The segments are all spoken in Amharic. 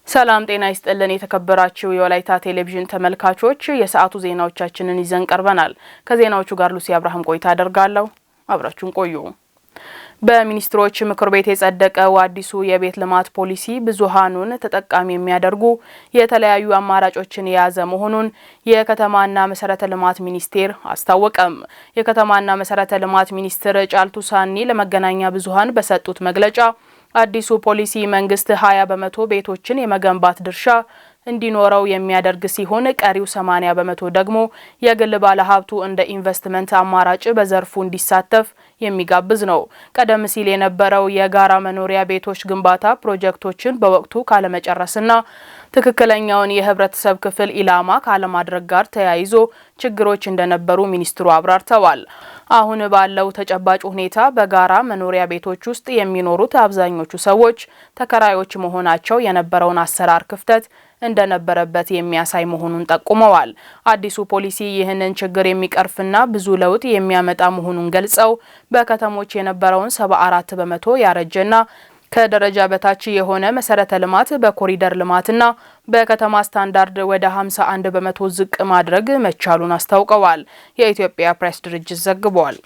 ሰላም ጤና ይስጥልን የተከበራችሁ የወላይታ ቴሌቪዥን ተመልካቾች የሰዓቱ ዜናዎቻችንን ይዘን ቀርበናል። ከዜናዎቹ ጋር ሉሲ አብርሃም ቆይታ አደርጋለሁ። አብራችሁን ቆዩ። በሚኒስትሮች ምክር ቤት የጸደቀው አዲሱ የቤት ልማት ፖሊሲ ብዙሃኑን ተጠቃሚ የሚያደርጉ የተለያዩ አማራጮችን የያዘ መሆኑን የከተማና መሰረተ ልማት ሚኒስቴር አስታወቀም። የከተማና መሰረተ ልማት ሚኒስትር ጫልቱ ሳኒ ለመገናኛ ብዙሃን በሰጡት መግለጫ አዲሱ ፖሊሲ መንግስት 20 በመቶ ቤቶችን የመገንባት ድርሻ እንዲኖረው የሚያደርግ ሲሆን ቀሪው 80 በመቶ ደግሞ የግል ባለሀብቱ እንደ ኢንቨስትመንት አማራጭ በዘርፉ እንዲሳተፍ የሚጋብዝ ነው። ቀደም ሲል የነበረው የጋራ መኖሪያ ቤቶች ግንባታ ፕሮጀክቶችን በወቅቱ ካለመጨረስና ትክክለኛውን የህብረተሰብ ክፍል ኢላማ ካለማድረግ ጋር ተያይዞ ችግሮች እንደነበሩ ሚኒስትሩ አብራርተዋል። አሁን ባለው ተጨባጭ ሁኔታ በጋራ መኖሪያ ቤቶች ውስጥ የሚኖሩት አብዛኞቹ ሰዎች ተከራዮች መሆናቸው የነበረውን አሰራር ክፍተት እንደነበረበት የሚያሳይ መሆኑን ጠቁመዋል። አዲሱ ፖሊሲ ይህንን ችግር የሚቀርፍና ብዙ ለውጥ የሚያመጣ መሆኑን ገልጸው በከተሞች የነበረውን 74 በመቶ ያረጀና ከደረጃ በታች የሆነ መሰረተ ልማት በኮሪደር ልማትና በከተማ ስታንዳርድ ወደ 51 በመቶ ዝቅ ማድረግ መቻሉን አስታውቀዋል። የኢትዮጵያ ፕሬስ ድርጅት ዘግቧል።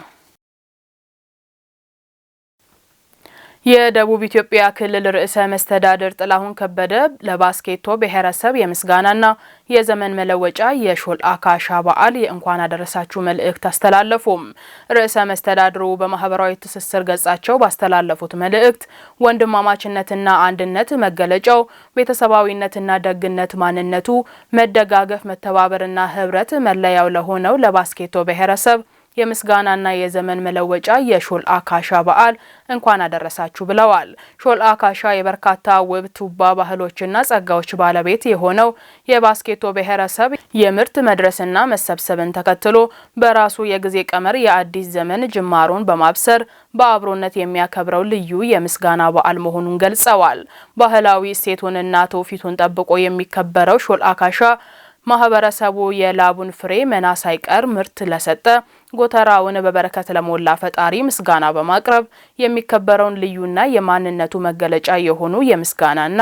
የደቡብ ኢትዮጵያ ክልል ርዕሰ መስተዳድር ጥላሁን ከበደ ለባስኬቶ ብሔረሰብ የምስጋናና የዘመን መለወጫ የሾልአ ካሻ በዓል የእንኳን አደረሳችሁ መልእክት አስተላለፉም። ርዕሰ መስተዳድሩ በማህበራዊ ትስስር ገጻቸው ባስተላለፉት መልእክት ወንድማማችነትና አንድነት መገለጫው ቤተሰባዊነትና ደግነት ማንነቱ፣ መደጋገፍ መተባበርና ህብረት መለያው ለሆነው ለባስኬቶ ብሔረሰብ የምስጋናና የዘመን መለወጫ የሾልአ ካሻ በዓል እንኳን አደረሳችሁ ብለዋል። ሾልአ ካሻ የበርካታ ውብ ቱባ ባህሎችና ጸጋዎች ባለቤት የሆነው የባስኬቶ ብሔረሰብ የምርት መድረስና መሰብሰብን ተከትሎ በራሱ የጊዜ ቀመር የአዲስ ዘመን ጅማሮን በማብሰር በአብሮነት የሚያከብረው ልዩ የምስጋና በዓል መሆኑን ገልጸዋል። ባህላዊ እሴቱንና ትውፊቱን ጠብቆ የሚከበረው ሾልአ ካሻ ማህበረሰቡ የላቡን ፍሬ መና ሳይቀር ምርት ለሰጠ ጎተራውን በበረከት ለሞላ ፈጣሪ ምስጋና በማቅረብ የሚከበረውን ልዩና የማንነቱ መገለጫ የሆኑ የምስጋናና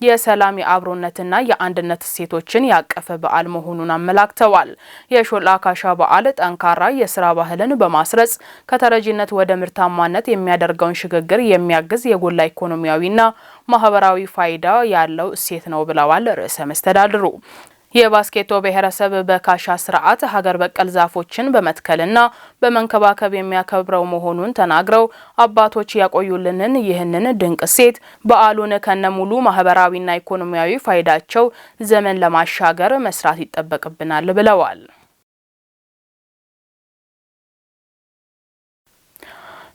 የሰላም የአብሮነትና የአንድነት እሴቶችን ያቀፈ በዓል መሆኑን አመላክተዋል። የሾልአ ካሻ በዓል ጠንካራ የስራ ባህልን በማስረጽ ከተረጂነት ወደ ምርታማነት የሚያደርገውን ሽግግር የሚያግዝ የጎላ ኢኮኖሚያዊና ማህበራዊ ፋይዳ ያለው እሴት ነው ብለዋል ርዕሰ መስተዳድሩ። የባስኬቶ ብሔረሰብ በካሻ ስርዓት ሀገር በቀል ዛፎችን በመትከልና በመንከባከብ የሚያከብረው መሆኑን ተናግረው አባቶች ያቆዩልንን ይህንን ድንቅ እሴት በዓሉን ከነሙሉ ማህበራዊና ኢኮኖሚያዊ ፋይዳቸው ዘመን ለማሻገር መስራት ይጠበቅብናል ብለዋል።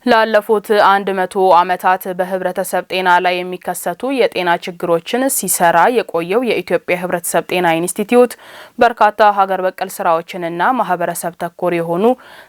ላለፉት 100 ዓመታት በህብረተሰብ ጤና ላይ የሚከሰቱ የጤና ችግሮችን ሲሰራ የቆየው የኢትዮጵያ ህብረተሰብ ጤና ኢንስቲትዩት በርካታ ሀገር በቀል ስራዎችንና ማህበረሰብ ተኮር የሆኑ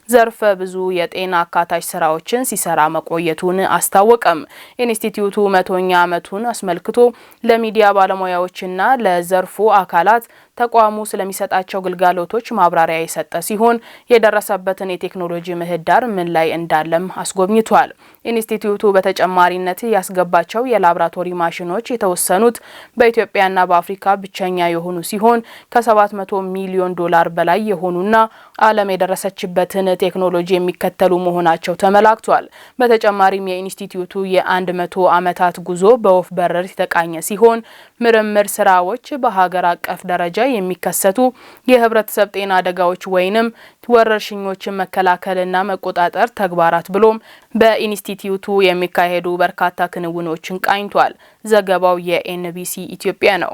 ዘርፈ ብዙ የጤና አካታች ስራዎችን ሲሰራ መቆየቱን አስታወቀም። ኢንስቲትዩቱ 100ኛ ዓመቱን አስመልክቶ ለሚዲያ ባለሙያዎችና ለዘርፉ አካላት ተቋሙ ስለሚሰጣቸው ግልጋሎቶች ማብራሪያ የሰጠ ሲሆን የደረሰበትን የቴክኖሎጂ ምህዳር ምን ላይ እንዳለም አስጎብኝቷል። ኢንስቲትዩቱ በተጨማሪነት ያስገባቸው የላቦራቶሪ ማሽኖች የተወሰኑት በኢትዮጵያና በአፍሪካ ብቸኛ የሆኑ ሲሆን ከ700 ሚሊዮን ዶላር በላይ የሆኑና ዓለም የደረሰችበትን ቴክኖሎጂ የሚከተሉ መሆናቸው ተመላክቷል። በተጨማሪም የኢንስቲትዩቱ የ100 ዓመታት ጉዞ በወፍ በረር የተቃኘ ሲሆን ምርምር ስራዎች በሀገር አቀፍ ደረጃ የሚከሰቱ የህብረተሰብ ጤና አደጋዎች ወይንም ወረርሽኞችን መከላከልና መቆጣጠር ተግባራት ብሎም በኢንስቲትዩቱ የሚካሄዱ በርካታ ክንውኖችን ቃኝቷል። ዘገባው የኤንቢሲ ኢትዮጵያ ነው።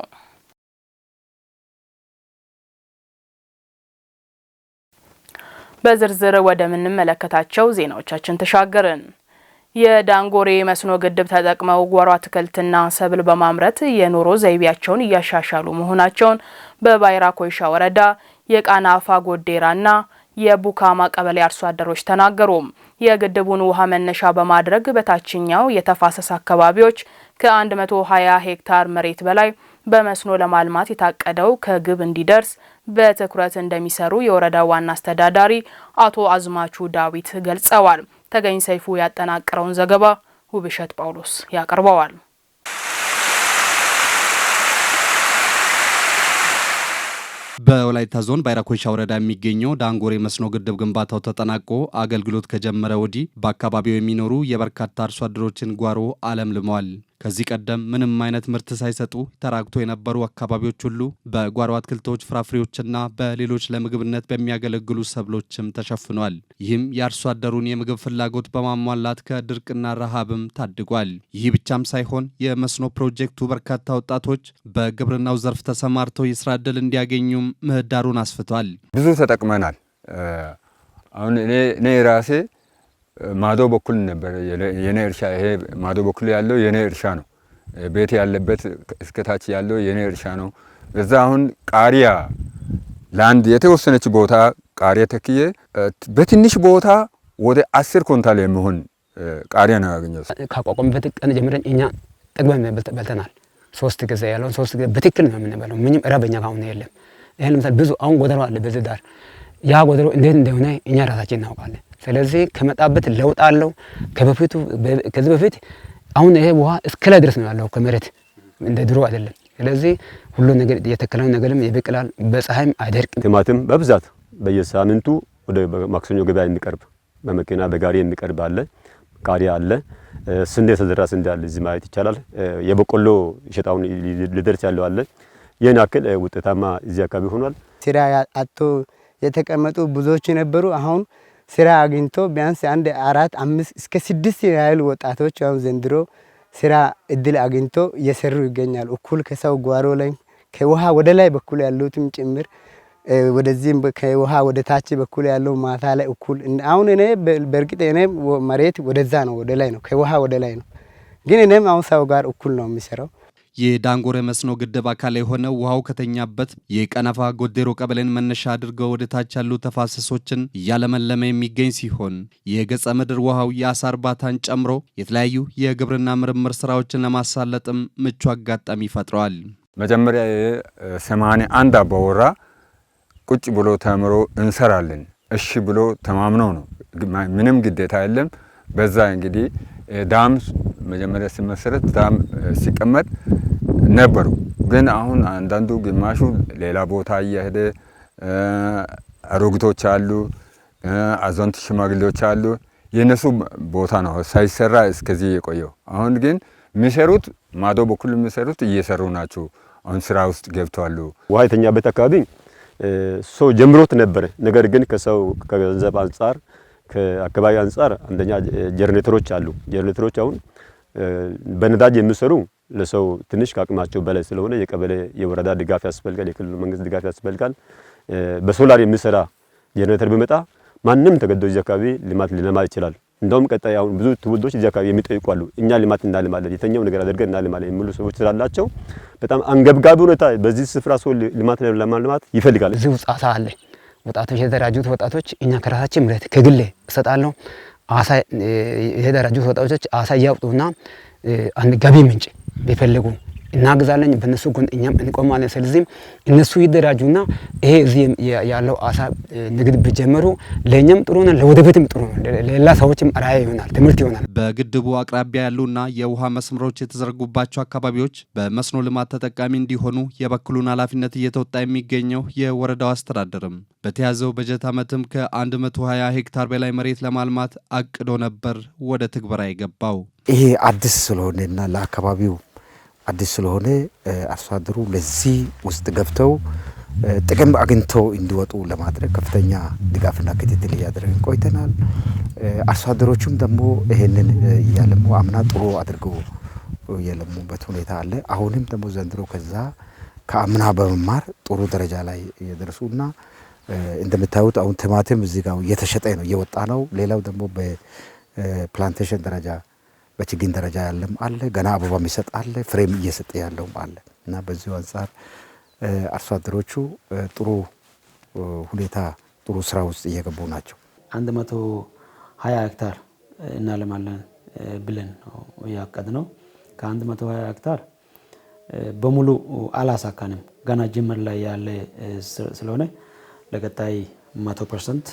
በዝርዝር ወደምንመለከታቸው ዜናዎቻችን ተሻገርን። የዳንጎሬ መስኖ ግድብ ተጠቅመው ጓሮ አትክልትና ሰብል በማምረት የኑሮ ዘይቤያቸውን እያሻሻሉ መሆናቸውን በባይራ ኮይሻ ወረዳ የቃናፋ ጎዴራና የቡካማ ቀበሌ አርሶ አደሮች ተናገሩ። የግድቡን ውሃ መነሻ በማድረግ በታችኛው የተፋሰስ አካባቢዎች ከ120 ሄክታር መሬት በላይ በመስኖ ለማልማት የታቀደው ከግብ እንዲደርስ በትኩረት እንደሚሰሩ የወረዳው ዋና አስተዳዳሪ አቶ አዝማቹ ዳዊት ገልጸዋል። ተገኝ ሰይፉ ያጠናቀረውን ዘገባ ውብሸት ጳውሎስ ያቀርበዋል። በወላይታ ዞን ባይራኮይሻ ወረዳ የሚገኘው ዳንጎሬ መስኖ ግድብ ግንባታው ተጠናቆ አገልግሎት ከጀመረ ወዲህ በአካባቢው የሚኖሩ የበርካታ አርሶ አደሮችን ጓሮ አለምልመዋል። ከዚህ ቀደም ምንም አይነት ምርት ሳይሰጡ ተራቅቶ የነበሩ አካባቢዎች ሁሉ በጓሮ አትክልቶች፣ ፍራፍሬዎችና በሌሎች ለምግብነት በሚያገለግሉ ሰብሎችም ተሸፍኗል። ይህም የአርሶ አደሩን የምግብ ፍላጎት በማሟላት ከድርቅና ረሃብም ታድጓል። ይህ ብቻም ሳይሆን የመስኖ ፕሮጀክቱ በርካታ ወጣቶች በግብርናው ዘርፍ ተሰማርተው የስራ ዕድል እንዲያገኙም ምህዳሩን አስፍቷል። ብዙ ተጠቅመናል። አሁን እኔ ራሴ ማዶ በኩል ነበር የኔ እርሻ። ይሄ ማዶ በኩል ያለው የኔ እርሻ ነው። ቤት ያለበት እስከታች ያለው የኔ እርሻ ነው። እዛ አሁን ቃሪያ ለአንድ የተወሰነች ቦታ ቃሪያ ተክዬ በትንሽ ቦታ ወደ 10 ኩንታል የሚሆን ቃሪያ ነው ያገኘሁት። ካቋቋምበት ቀን ጀምረን እኛ ጠግበን በልተናል። 3 ጊዜ ያለው 3 ጊዜ በትክክል ነው የምንበላው። ምንም ረበኛ ካሁን የለም። ይሄን ለምሳሌ ብዙ አሁን ጎደሮ አለ በዚህ ዳር። ያ ጎደሮ እንዴት እንደሆነ እኛ ራሳችን እናውቃለን። ስለዚህ ከመጣበት ለውጥ አለው ከበፊቱ። ከዚህ በፊት አሁን ይሄ ውሃ እስከ ላይ ድረስ ነው ያለው ከመሬት እንደ ድሮ አይደለም። ስለዚህ ሁሉ ነገር የተከለው ነገርም ይበቅላል፣ በፀሐይም አይደርቅም። ቲማቲም በብዛት በየሳምንቱ ወደ ማክሰኞ ገበያ እንቀርብ በመኪና በጋሪ እንቀርብ አለ። ቃሪያ አለ። ስንዴ የተዘራ ስንዴ አለ። እዚህ ማየት ይቻላል። የበቆሎ እሸታውን ሊደርስ ያለው አለ። ይህን ያክል ውጤታማ እዚህ አካባቢ ሆኗል። ስራ አጥቶ የተቀመጡ ብዙዎች ነበሩ። አሁን ስራ አግኝቶ ቢያንስ 1 4 5 እስከ 6 ያህል ወጣቶች አሁን ዘንድሮ ስራ እድል አግኝቶ እየሰሩ ይገኛሉ። እኩል ከሰው ጓሮ ላይ ከውሃ ወደ ላይ በኩል ያሉትም ጭምር ወደዚህም ከውሃ ወደ ታች በኩል ያለው ማታ ላይ እኩል። አሁን እኔ በርግጥ እኔ መሬት ወደዛ ነው ወደ ላይ ነው ከውሃ ወደ ላይ ነው፣ ግን እኔም አሁን ሰው ጋር እኩል ነው የሚሰራው። የዳንጎሬ መስኖ ግድብ አካል የሆነው ውሃው ከተኛበት የቀነፋ ጎዴሮ ቀበሌን መነሻ አድርገው ወደ ታች ያሉ ተፋሰሶችን እያለመለመ የሚገኝ ሲሆን የገጸ ምድር ውሃው የአሳ እርባታን ጨምሮ የተለያዩ የግብርና ምርምር ስራዎችን ለማሳለጥም ምቹ አጋጣሚ ፈጥረዋል። መጀመሪያ 81 አባወራ ቁጭ ብሎ ተምሮ እንሰራለን እሺ ብሎ ተማምነው ነው። ምንም ግዴታ የለም። በዛ እንግዲህ ዳም መጀመሪያ ሲመሰረት ዳም ሲቀመጥ ነበሩ። ግን አሁን አንዳንዱ ግማሹ ሌላ ቦታ እየሄደ አሮጊቶች አሉ፣ አዛውንት ሽማግሌዎች አሉ። የነሱ ቦታ ነው ሳይሰራ እስከዚህ የቆየው። አሁን ግን የሚሰሩት ማዶ በኩል የሚሰሩት እየሰሩ ናቸው። አሁን ስራ ውስጥ ገብተዋል። ውሃ የተኛበት አካባቢ ሰው ጀምሮት ነበር። ነገር ግን ከሰው ከገንዘብ አንጻር ከአካባቢ አንጻር አንደኛ ጀነሬተሮች አሉ። ጀነሬተሮች አሁን በነዳጅ የሚሰሩ ለሰው ትንሽ ከአቅማቸው በላይ ስለሆነ የቀበሌ የወረዳ ድጋፍ ያስፈልጋል፣ የክልሉ መንግስት ድጋፍ ያስፈልጋል። በሶላር የሚሰራ ጀነሬተር ቢመጣ ማንም ተገዶ እዚህ አካባቢ ልማት ሊለማ ይችላል። እንደውም ቀጣይ አሁን ብዙ ትውልዶች እዚህ አካባቢ የሚጠይቁ አሉ። እኛ ልማት እናልማለን፣ የተኛው ነገር አድርገን እናልማለን የሚሉ ሰዎች ስላላቸው በጣም አንገብጋቢ ሁኔታ በዚህ ስፍራ ሰው ልማት ለማልማት ይፈልጋል። እዚህ አሳ አለ። ወጣቶች የተደራጁት ወጣቶች እኛ ከራሳችን ምረት ከግሌ እሰጣለሁ። አሳ የተደራጁት ወጣቶች አሳ ያውጡና አንድ ገቢ ምንጭ ቢፈልጉ እናግዛለን። በእነሱ ጎን እኛም እንቆማለን። ስለዚህ እነሱ ይደራጁና ይሄ እዚህ ያለው አሳ ንግድ ቢጀምሩ ለኛም ጥሩ ነው፣ ለወደፊትም ጥሩ ነው፣ ለሌላ ሰዎችም አርአያ ይሆናል፣ ትምህርት ይሆናል። በግድቡ አቅራቢያ ያሉና የውሃ መስመሮች የተዘረጉባቸው አካባቢዎች በመስኖ ልማት ተጠቃሚ እንዲሆኑ የበኩሉን ኃላፊነት እየተወጣ የሚገኘው የወረዳው አስተዳደርም በተያዘው በጀት ዓመትም ከ120 ሄክታር በላይ መሬት ለማልማት አቅዶ ነበር ወደ ትግበራ የገባው። ይሄ አዲስ ስለሆነና ለአካባቢው አዲስ ስለሆነ አርሶ አደሩ ለዚህ ውስጥ ገብተው ጥቅም አግኝተው እንዲወጡ ለማድረግ ከፍተኛ ድጋፍና ክትትል እያደረግን ቆይተናል። አርሶ አደሮቹም ደግሞ ይሄንን እያለሙ አምና ጥሩ አድርገው የለሙበት ሁኔታ አለ። አሁንም ደግሞ ዘንድሮ ከዛ ከአምና በመማር ጥሩ ደረጃ ላይ እየደረሱና እንደምታዩት አሁን ቲማቲም እዚህ ጋር እየተሸጠ ነው፣ እየወጣ ነው። ሌላው ደግሞ በፕላንቴሽን ደረጃ በችግኝ ደረጃ ያለም አለ፣ ገና አበባ የሚሰጥ አለ፣ ፍሬም እየሰጠ ያለውም አለ እና በዚሁ አንጻር አርሶ አደሮቹ ጥሩ ሁኔታ ጥሩ ስራ ውስጥ እየገቡ ናቸው። 120 ሄክታር እናለማለን ብለን ያቀድነው ከ120 ሄክታር በሙሉ አላሳካንም። ገና ጅምር ላይ ያለ ስለሆነ ለቀጣይ 100%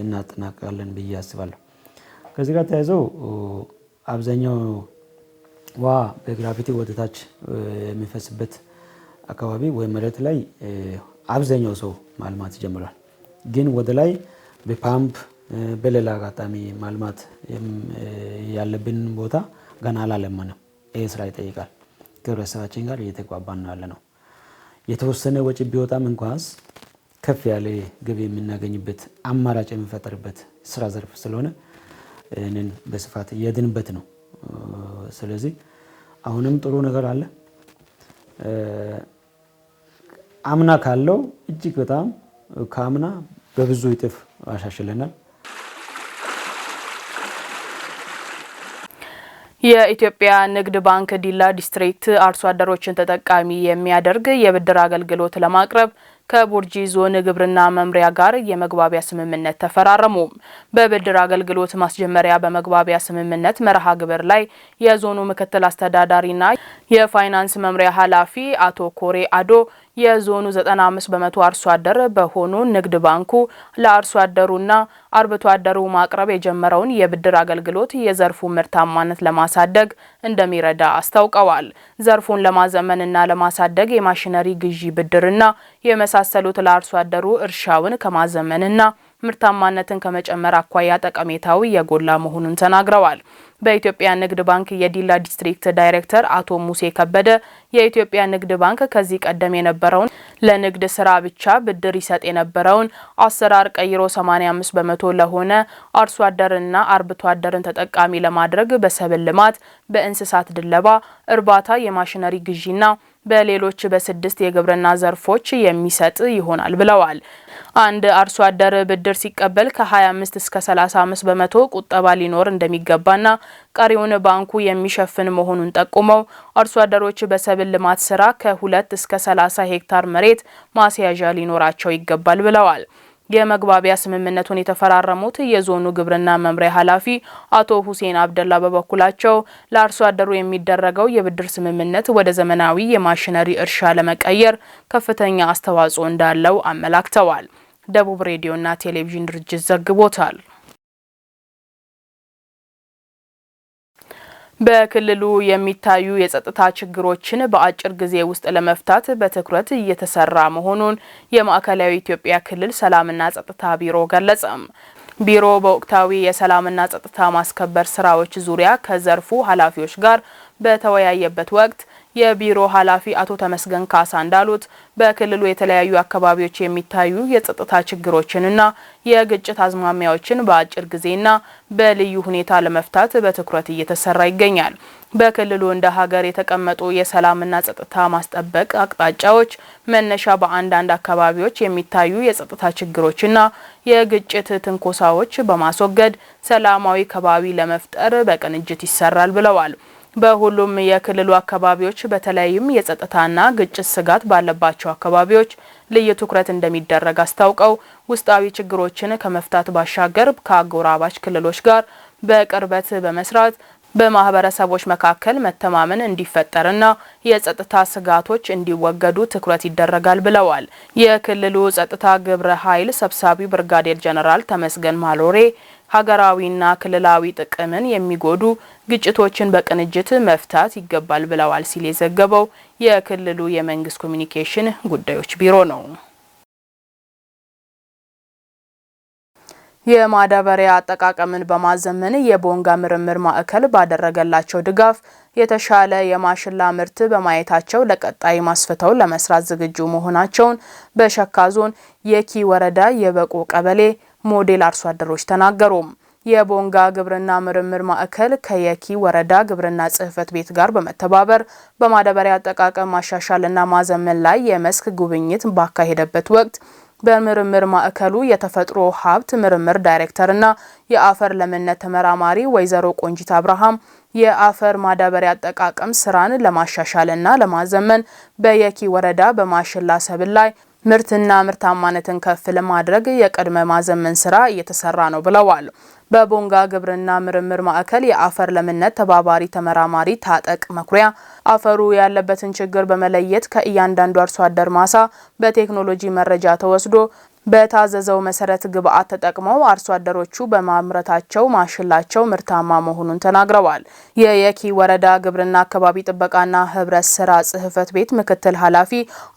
እናጠናቅቃለን ብዬ አስባለሁ። ከዚህ ጋር ተያይዘው አብዛኛው ውሃ በግራቪቲ ወደ ታች የሚፈስበት አካባቢ ወይ መሬት ላይ አብዛኛው ሰው ማልማት ጀምሯል። ግን ወደ ላይ በፓምፕ በሌላ አጋጣሚ ማልማት ያለብን ቦታ ገና አላለማንም። ይሄ ስራ ይጠይቃል። ከህብረተሰባችን ጋር እየተግባባን ነው ያለነው። የተወሰነ ወጪ ቢወጣም እንኳን ከፍ ያለ ገቢ የምናገኝበት አማራጭ የሚፈጠርበት ስራ ዘርፍ ስለሆነ እነን በስፋት እየድንበት ነው። ስለዚህ አሁንም ጥሩ ነገር አለ። አምና ካለው እጅግ በጣም ከአምና በብዙ እጥፍ አሻሽለናል። የኢትዮጵያ ንግድ ባንክ ዲላ ዲስትሪክት አርሶ አደሮችን ተጠቃሚ የሚያደርግ የብድር አገልግሎት ለማቅረብ ከቡርጂ ዞን ግብርና መምሪያ ጋር የመግባቢያ ስምምነት ተፈራረሙ። በብድር አገልግሎት ማስጀመሪያ በመግባቢያ ስምምነት መርሃ ግብር ላይ የዞኑ ምክትል አስተዳዳሪና የፋይናንስ መምሪያ ኃላፊ አቶ ኮሬ አዶ የዞኑ 95% አርሶ አደር በሆኑ ንግድ ባንኩ ለአርሶ አደሩና አርብቶ አደሩ ማቅረብ የጀመረውን የብድር አገልግሎት የዘርፉ ምርታማነት ለማሳደግ እንደሚረዳ አስታውቀዋል። ዘርፉን ለማዘመንና ለማሳደግ የማሽነሪ ግዢ ብድርና የመሳሰሉት ለአርሶ አደሩ እርሻውን ከማዘመንና ምርታማነትን ከመጨመር አኳያ ጠቀሜታው የጎላ መሆኑን ተናግረዋል። በኢትዮጵያ ንግድ ባንክ የዲላ ዲስትሪክት ዳይሬክተር አቶ ሙሴ ከበደ የኢትዮጵያ ንግድ ባንክ ከዚህ ቀደም የነበረውን ለንግድ ስራ ብቻ ብድር ይሰጥ የነበረውን አሰራር ቀይሮ 85% ለሆነ አርሶ አደርና አርብቶ አደርን ተጠቃሚ ለማድረግ በሰብል ልማት፣ በእንስሳት ድለባ፣ እርባታ፣ የማሽነሪ ግዢና በሌሎች በ6 የግብርና ዘርፎች የሚሰጥ ይሆናል ብለዋል። አንድ አርሶ አደር ብድር ሲቀበል ከ25 እስከ 35% ቁጠባ ሊኖር እንደሚገባና ቀሪውን ባንኩ የሚሸፍን መሆኑን ጠቁመው አርሶ አደሮች በሰብል ልማት ስራ ከ2 እስከ 30 ሄክታር መሬት ማስያዣ ሊኖራቸው ይገባል ብለዋል። የመግባቢያ ስምምነቱን የተፈራረሙት የዞኑ ግብርና መምሪያ ኃላፊ አቶ ሁሴን አብደላ በበኩላቸው ለአርሶ አደሩ የሚደረገው የብድር ስምምነት ወደ ዘመናዊ የማሽነሪ እርሻ ለመቀየር ከፍተኛ አስተዋጽኦ እንዳለው አመላክተዋል። ደቡብ ሬዲዮና ቴሌቪዥን ድርጅት ዘግቦታል። በክልሉ የሚታዩ የጸጥታ ችግሮችን በአጭር ጊዜ ውስጥ ለመፍታት በትኩረት እየተሰራ መሆኑን የማዕከላዊ ኢትዮጵያ ክልል ሰላምና ጸጥታ ቢሮ ገለጸ። ቢሮ በወቅታዊ የሰላምና ጸጥታ ማስከበር ስራዎች ዙሪያ ከዘርፉ ኃላፊዎች ጋር በተወያየበት ወቅት የቢሮ ኃላፊ አቶ ተመስገን ካሳ እንዳሉት በክልሉ የተለያዩ አካባቢዎች የሚታዩ የጸጥታ ችግሮችንና የግጭት አዝማሚያዎችን በአጭር ጊዜና በልዩ ሁኔታ ለመፍታት በትኩረት እየተሰራ ይገኛል። በክልሉ እንደ ሀገር የተቀመጡ የሰላምና ጸጥታ ማስጠበቅ አቅጣጫዎች መነሻ በአንዳንድ አካባቢዎች የሚታዩ የጸጥታ ችግሮችና የግጭት ትንኮሳዎች በማስወገድ ሰላማዊ ከባቢ ለመፍጠር በቅንጅት ይሰራል ብለዋል። በሁሉም የክልሉ አካባቢዎች በተለይም የጸጥታና ግጭት ስጋት ባለባቸው አካባቢዎች ልዩ ትኩረት እንደሚደረግ አስታውቀው ውስጣዊ ችግሮችን ከመፍታት ባሻገር ከአጎራባች ክልሎች ጋር በቅርበት በመስራት በማህበረሰቦች መካከል መተማመን እንዲፈጠርና የጸጥታ ስጋቶች እንዲወገዱ ትኩረት ይደረጋል ብለዋል። የክልሉ ጸጥታ ግብረ ኃይል ሰብሳቢ ብርጋዴር ጀነራል ተመስገን ማሎሬ ሀገራዊና ክልላዊ ጥቅምን የሚጎዱ ግጭቶችን በቅንጅት መፍታት ይገባል ብለዋል ሲል የዘገበው የክልሉ የመንግስት ኮሚኒኬሽን ጉዳዮች ቢሮ ነው። የማዳበሪያ አጠቃቀምን በማዘመን የቦንጋ ምርምር ማዕከል ባደረገላቸው ድጋፍ የተሻለ የማሽላ ምርት በማየታቸው ለቀጣይ ማስፈተው ለመስራት ዝግጁ መሆናቸውን በሸካ ዞን የኪ ወረዳ የበቆ ቀበሌ ሞዴል አርሶ አደሮች ተናገሩ። የቦንጋ ግብርና ምርምር ማዕከል ከየኪ ወረዳ ግብርና ጽሕፈት ቤት ጋር በመተባበር በማዳበሪያ አጠቃቀም ማሻሻልና ማዘመን ላይ የመስክ ጉብኝት ባካሄደበት ወቅት በምርምር ማዕከሉ የተፈጥሮ ሀብት ምርምር ዳይሬክተርና የአፈር ለምነት ተመራማሪ ወይዘሮ ቆንጂት አብርሃም የአፈር ማዳበሪያ አጠቃቀም ስራን ለማሻሻልና ለማዘመን በየኪ ወረዳ በማሽላ ሰብል ላይ ምርትና ምርታማነትን ከፍ ለማድረግ የቅድመ ማዘመን ስራ እየተሰራ ነው ብለዋል። በቦንጋ ግብርና ምርምር ማዕከል የአፈር ለምነት ተባባሪ ተመራማሪ ታጠቅ መኩሪያ አፈሩ ያለበትን ችግር በመለየት ከእያንዳንዱ አርሶ አደር ማሳ በቴክኖሎጂ መረጃ ተወስዶ በታዘዘው መሰረት ግብአት ተጠቅመው አርሶ አደሮቹ በማምረታቸው ማሽላቸው ምርታማ መሆኑን ተናግረዋል። የየኪ ወረዳ ግብርና አካባቢ ጥበቃና ህብረት ስራ ጽሕፈት ቤት ምክትል ኃላፊ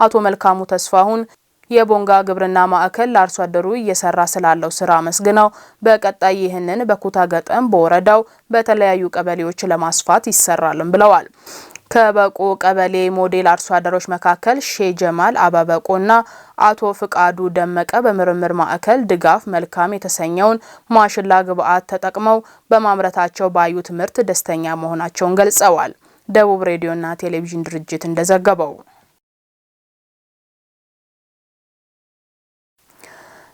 አቶ መልካሙ ተስፋሁን የቦንጋ ግብርና ማዕከል ለአርሶ አደሩ እየሰራ ስላለው ስራ መስግነው በቀጣይ ይህንን በኩታ ገጠም በወረዳው በተለያዩ ቀበሌዎች ለማስፋት ይሰራልም ብለዋል። ከበቆ ቀበሌ ሞዴል አርሶ አደሮች መካከል ሼህ ጀማል አባበቆና አቶ ፍቃዱ ደመቀ በምርምር ማዕከል ድጋፍ መልካም የተሰኘውን ማሽላ ግብዓት ተጠቅመው በማምረታቸው ባዩት ምርት ደስተኛ መሆናቸውን ገልጸዋል። ደቡብ ሬዲዮና ቴሌቪዥን ድርጅት እንደዘገበው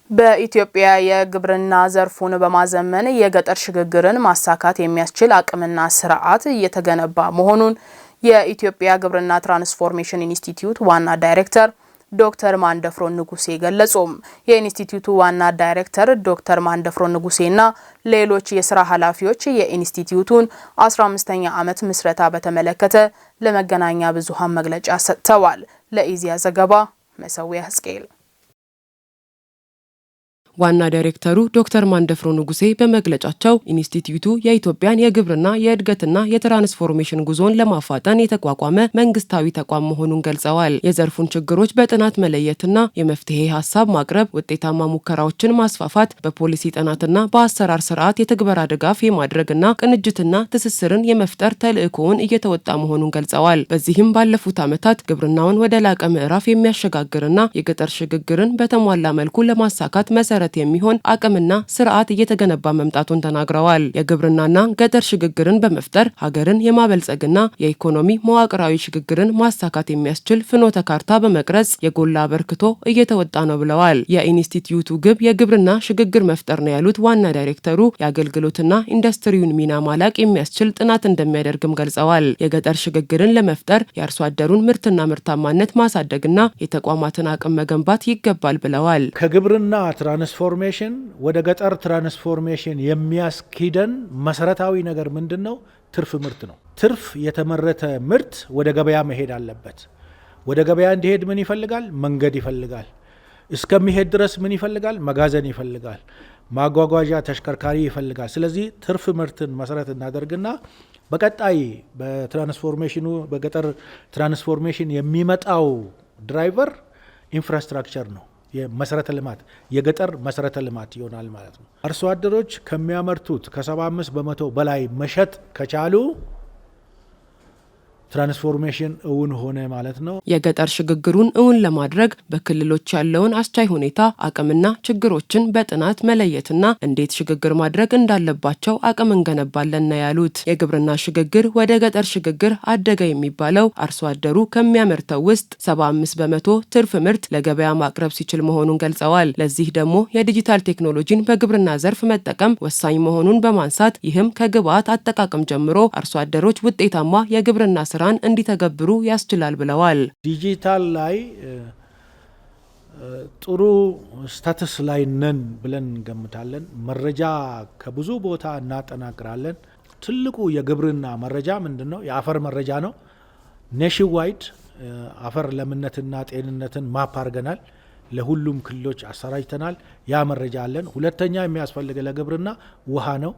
በኢትዮጵያ የግብርና ዘርፉን በማዘመን የገጠር ሽግግርን ማሳካት የሚያስችል አቅምና ስርዓት እየተገነባ መሆኑን የኢትዮጵያ ግብርና ትራንስፎርሜሽን ኢንስቲትዩት ዋና ዳይሬክተር ዶክተር ማንደፍሮ ንጉሴ ገለጹ። የኢንስቲትዩቱ ዋና ዳይሬክተር ዶክተር ማንደፍሮ ንጉሴና ሌሎች የስራ ኃላፊዎች የኢንስቲትዩቱን 15ኛ ዓመት ምስረታ በተመለከተ ለመገናኛ ብዙሃን መግለጫ ሰጥተዋል። ለኢዜአ ዘገባ መሰዊያ ህዝቅኤል። ዋና ዳይሬክተሩ ዶክተር ማንደፍሮ ንጉሴ በመግለጫቸው ኢንስቲትዩቱ የኢትዮጵያን የግብርና የእድገትና የትራንስፎርሜሽን ጉዞን ለማፋጠን የተቋቋመ መንግስታዊ ተቋም መሆኑን ገልጸዋል። የዘርፉን ችግሮች በጥናት መለየትና የመፍትሄ ሀሳብ ማቅረብ፣ ውጤታማ ሙከራዎችን ማስፋፋት፣ በፖሊሲ ጥናትና በአሰራር ስርዓት የትግበራ ድጋፍ የማድረግና ቅንጅትና ትስስርን የመፍጠር ተልዕኮውን እየተወጣ መሆኑን ገልጸዋል። በዚህም ባለፉት ዓመታት ግብርናውን ወደ ላቀ ምዕራፍ የሚያሸጋግርና የገጠር ሽግግርን በተሟላ መልኩ ለማሳካት መሰረት የሚሆን አቅምና ስርዓት እየተገነባ መምጣቱን ተናግረዋል። የግብርናና ገጠር ሽግግርን በመፍጠር ሀገርን የማበልጸግና የኢኮኖሚ መዋቅራዊ ሽግግርን ማሳካት የሚያስችል ፍኖተ ካርታ በመቅረጽ የጎላ አበርክቶ እየተወጣ ነው ብለዋል። የኢንስቲትዩቱ ግብ የግብርና ሽግግር መፍጠር ነው ያሉት ዋና ዳይሬክተሩ የአገልግሎትና ኢንዱስትሪውን ሚና ማላቅ የሚያስችል ጥናት እንደሚያደርግም ገልጸዋል። የገጠር ሽግግርን ለመፍጠር የአርሶ አደሩን ምርትና ምርታማነት ማሳደግና የተቋማትን አቅም መገንባት ይገባል ብለዋል። ከግብርና ትራንስፎርሜሽን ወደ ገጠር ትራንስፎርሜሽን የሚያስኪደን መሰረታዊ ነገር ምንድነው? ትርፍ ምርት ነው። ትርፍ የተመረተ ምርት ወደ ገበያ መሄድ አለበት። ወደ ገበያ እንዲሄድ ምን ይፈልጋል? መንገድ ይፈልጋል። እስከሚሄድ ድረስ ምን ይፈልጋል? መጋዘን ይፈልጋል። ማጓጓዣ ተሽከርካሪ ይፈልጋል። ስለዚህ ትርፍ ምርትን መሰረት እናደርግና በቀጣይ በትራንስፎርሜሽኑ በገጠር ትራንስፎርሜሽን የሚመጣው ድራይቨር ኢንፍራስትራክቸር ነው። የመሰረተ ልማት የገጠር መሰረተ ልማት ይሆናል ማለት ነው። አርሶ አደሮች ከሚያመርቱት ከ75 በመቶ በላይ መሸጥ ከቻሉ ትራንስፎርሜሽን እውን ሆነ ማለት ነው። የገጠር ሽግግሩን እውን ለማድረግ በክልሎች ያለውን አስቻይ ሁኔታ አቅምና ችግሮችን በጥናት መለየትና እንዴት ሽግግር ማድረግ እንዳለባቸው አቅም እንገነባለን ነው ያሉት። የግብርና ሽግግር ወደ ገጠር ሽግግር አደገ የሚባለው አርሶ አደሩ ከሚያመርተው ውስጥ 75 በመቶ ትርፍ ምርት ለገበያ ማቅረብ ሲችል መሆኑን ገልጸዋል። ለዚህ ደግሞ የዲጂታል ቴክኖሎጂን በግብርና ዘርፍ መጠቀም ወሳኝ መሆኑን በማንሳት ይህም ከግብዓት አጠቃቀም ጀምሮ አርሶ አደሮች ውጤታማ የግብርና ስራን እንዲተገብሩ ያስችላል ብለዋል። ዲጂታል ላይ ጥሩ ስታተስ ላይ ነን ብለን እንገምታለን። መረጃ ከብዙ ቦታ እናጠናቅራለን። ትልቁ የግብርና መረጃ ምንድነው? የአፈር መረጃ ነው። ኔሽን ዋይድ አፈር ለምነትና ጤንነትን ማፕ አድርገናል። ለሁሉም ክልሎች አሰራጭተናል። ያ መረጃ አለን። ሁለተኛ የሚያስፈልገ ለግብርና ውሃ ነው።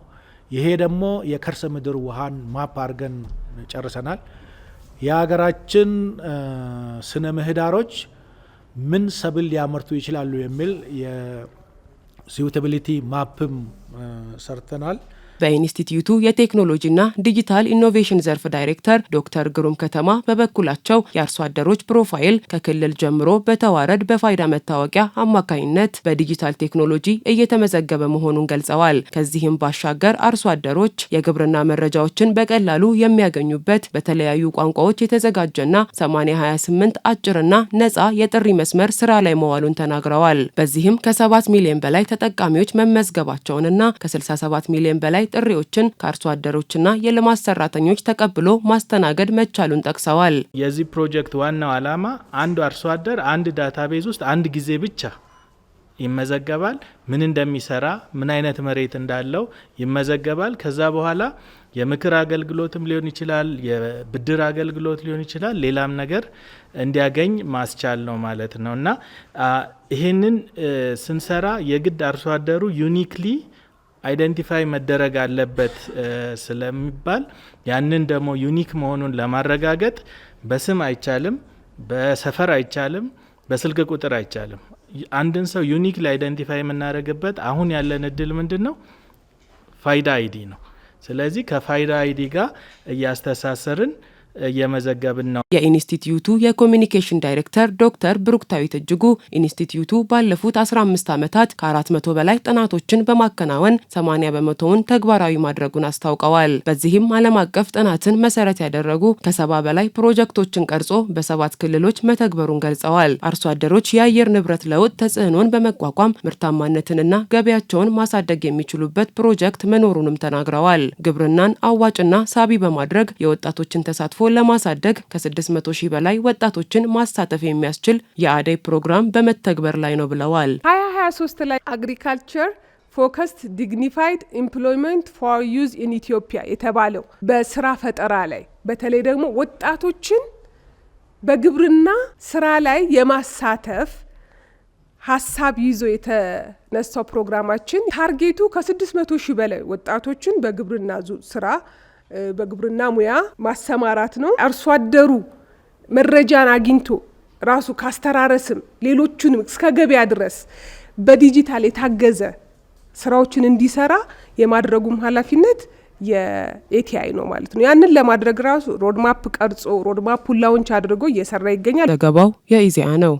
ይሄ ደግሞ የከርሰ ምድር ውሃን ማፕ አድርገን ጨርሰናል። የሀገራችን ስነ ምህዳሮች ምን ሰብል ሊያመርቱ ይችላሉ የሚል የሱቴቢሊቲ ማፕም ሰርተናል። በኢንስቲትዩቱ የቴክኖሎጂና ዲጂታል ኢኖቬሽን ዘርፍ ዳይሬክተር ዶክተር ግሩም ከተማ በበኩላቸው የአርሶ አደሮች ፕሮፋይል ከክልል ጀምሮ በተዋረድ በፋይዳ መታወቂያ አማካኝነት በዲጂታል ቴክኖሎጂ እየተመዘገበ መሆኑን ገልጸዋል። ከዚህም ባሻገር አርሶ አደሮች የግብርና መረጃዎችን በቀላሉ የሚያገኙበት በተለያዩ ቋንቋዎች የተዘጋጀና 8028 አጭርና ነጻ የጥሪ መስመር ስራ ላይ መዋሉን ተናግረዋል። በዚህም ከ7 ሚሊዮን በላይ ተጠቃሚዎች መመዝገባቸውንና ከ67 ሚሊዮን በላይ ጥሪዎችን ከአርሶ አደሮችና የልማት ሰራተኞች ተቀብሎ ማስተናገድ መቻሉን ጠቅሰዋል። የዚህ ፕሮጀክት ዋናው ዓላማ አንዱ አርሶ አደር አንድ ዳታቤዝ ውስጥ አንድ ጊዜ ብቻ ይመዘገባል። ምን እንደሚሰራ፣ ምን አይነት መሬት እንዳለው ይመዘገባል። ከዛ በኋላ የምክር አገልግሎትም ሊሆን ይችላል፣ የብድር አገልግሎት ሊሆን ይችላል፣ ሌላም ነገር እንዲያገኝ ማስቻል ነው ማለት ነው እና ይህንን ስንሰራ የግድ አርሶ አደሩ ዩኒክሊ አይደንቲፋይ መደረግ አለበት ስለሚባል ያንን ደግሞ ዩኒክ መሆኑን ለማረጋገጥ በስም አይቻልም፣ በሰፈር አይቻልም፣ በስልክ ቁጥር አይቻልም። አንድን ሰው ዩኒክሊ አይደንቲፋይ የምናደርግበት አሁን ያለን እድል ምንድነው? ፋይዳ አይዲ ነው። ስለዚህ ከፋይዳ አይዲ ጋር እያስተሳሰርን እየመዘገብን ነው። የኢንስቲትዩቱ የኮሚኒኬሽን ዳይሬክተር ዶክተር ብሩክታዊት እጅጉ ኢንስቲትዩቱ ባለፉት 15 ዓመታት ከ400 በላይ ጥናቶችን በማከናወን 80 በመቶውን ተግባራዊ ማድረጉን አስታውቀዋል። በዚህም ዓለም አቀፍ ጥናትን መሰረት ያደረጉ ከ70 በላይ ፕሮጀክቶችን ቀርጾ በ7 ክልሎች መተግበሩን ገልጸዋል። አርሶ አደሮች የአየር ንብረት ለውጥ ተጽዕኖን በመቋቋም ምርታማነትንና ገበያቸውን ማሳደግ የሚችሉበት ፕሮጀክት መኖሩንም ተናግረዋል። ግብርናን አዋጭና ሳቢ በማድረግ የወጣቶችን ተሳትፎ ለማሳደግ ከ600 ሺህ በላይ ወጣቶችን ማሳተፍ የሚያስችል የአደይ ፕሮግራም በመተግበር ላይ ነው ብለዋል። 2023 ላይ አግሪካልቸር ፎከስድ ዲግኒፋይድ ኤምፕሎይመንት ፎር ዩዝ ኢን ኢትዮጵያ የተባለው በስራ ፈጠራ ላይ በተለይ ደግሞ ወጣቶችን በግብርና ስራ ላይ የማሳተፍ ሀሳብ ይዞ የተነሳው ፕሮግራማችን ታርጌቱ ከ600 ሺህ በላይ ወጣቶችን በግብርና ስራ በግብርና ሙያ ማሰማራት ነው። አርሶ አደሩ መረጃን አግኝቶ ራሱ ካስተራረስም ሌሎቹንም እስከ ገበያ ድረስ በዲጂታል የታገዘ ስራዎችን እንዲሰራ የማድረጉም ኃላፊነት የኤቲአይ ነው ማለት ነው። ያንን ለማድረግ ራሱ ሮድማፕ ቀርጾ ሮድማፑን ላውንች አድርጎ እየሰራ ይገኛል። ዘገባው የኢዜአ ነው።